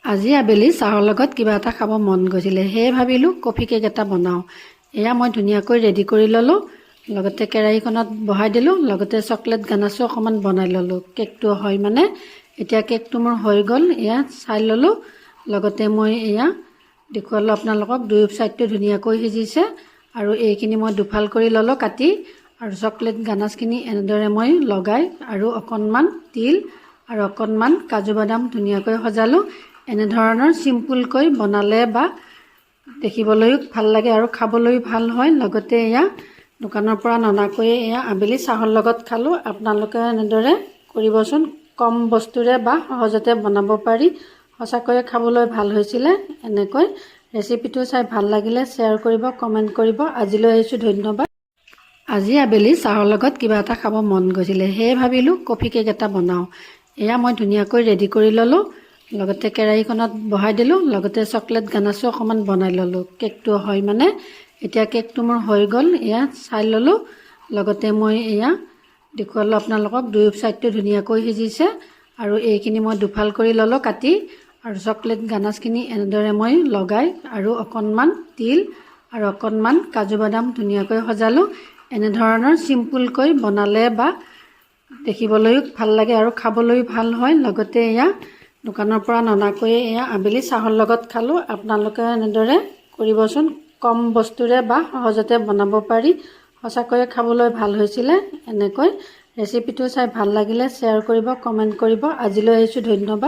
আজি আবেলি চাহৰ লগত কিবা এটা খাব মন গৈছিলে, সেয়ে ভাবিলোঁ কফি কেক এটা বনাওঁ। এয়া মই ধুনীয়াকৈ ৰেডি কৰি ল'লোঁ, লগতে কেৰাহীখনত বহাই দিলোঁ, লগতে চকলেট গানাছো অকণমান বনাই ল'লোঁ। কেকটো হয় মানে এতিয়া কেকটো মোৰ হৈ গ'ল, এয়া চাই ল'লোঁ। লগতে মই এয়া দেখুৱালোঁ আপোনালোকক, দুই চাইডটো ধুনীয়াকৈ সিজিছে আৰু এইখিনি মই দুফাল কৰি ল'লোঁ কাটি, আৰু চকলেট গানাছখিনি এনেদৰে মই লগাই আৰু অকণমান তিল আৰু অকণমান কাজু বাদাম ধুনীয়াকৈ সজালোঁ। এনেধৰণৰ চিম্পুলকৈ বনালে বা দেখিবলৈও ভাল লাগে আৰু খাবলৈও ভাল হয়। লগতে এয়া দোকানৰ পৰা ননাকৈ এয়া আবেলি চাহৰ লগত খালোঁ। আপোনালোকে এনেদৰে কৰিবচোন, কম বস্তুৰে বা সহজতে বনাব পাৰি। সঁচাকৈয়ে খাবলৈ ভাল হৈছিলে। এনেকৈ ৰেচিপিটো চাই ভাল লাগিলে শ্বেয়াৰ কৰিব, কমেণ্ট কৰিব। আজিলৈ আহিছোঁ, ধন্যবাদ। আজি আবেলি চাহৰ লগত কিবা এটা খাব মন গৈছিলে, সেয়ে ভাবিলোঁ কফি কেক এটা বনাওঁ। এয়া মই ধুনীয়াকৈ ৰেডি কৰি ল'লোঁ, লগতে কেৰাহীখনত বহাই দিলোঁ, লগতে চকলেট গানাছো অকণমান বনাই ল'লোঁ। কেকটো হয় মানে এতিয়া কেকটো মোৰ হৈ গ'ল, এয়া চাই ল'লোঁ। লগতে মই এয়া দেখুৱালোঁ আপোনালোকক, দুই চাইডটো ধুনীয়াকৈ সিজিছে আৰু এইখিনি মই দুফাল কৰি ল'লোঁ কাটি, আৰু চকলেট গানাছখিনি এনেদৰে মই লগাই আৰু অকণমান তিল আৰু অকণমান কাজু বাদাম ধুনীয়াকৈ সজালোঁ। এনেধৰণৰ চিম্পুলকৈ বনালে বা দেখিবলৈও ভাল লাগে আৰু খাবলৈও ভাল হয়। লগতে এয়া দোকানৰ পৰা ননাকৈ এয়া আবেলি চাহৰ লগত খালোঁ। আপোনালোকে এনেদৰে কৰিবচোন, কম বস্তুৰে বা সহজতে বনাব পাৰি। সঁচাকৈয়ে খাবলৈ ভাল হৈছিলে। এনেকৈ ৰেচিপিটো চাই ভাল লাগিলে শ্বেয়াৰ কৰিব, কমেণ্ট কৰিব। আজিলৈ আহিছোঁ, ধন্যবাদ।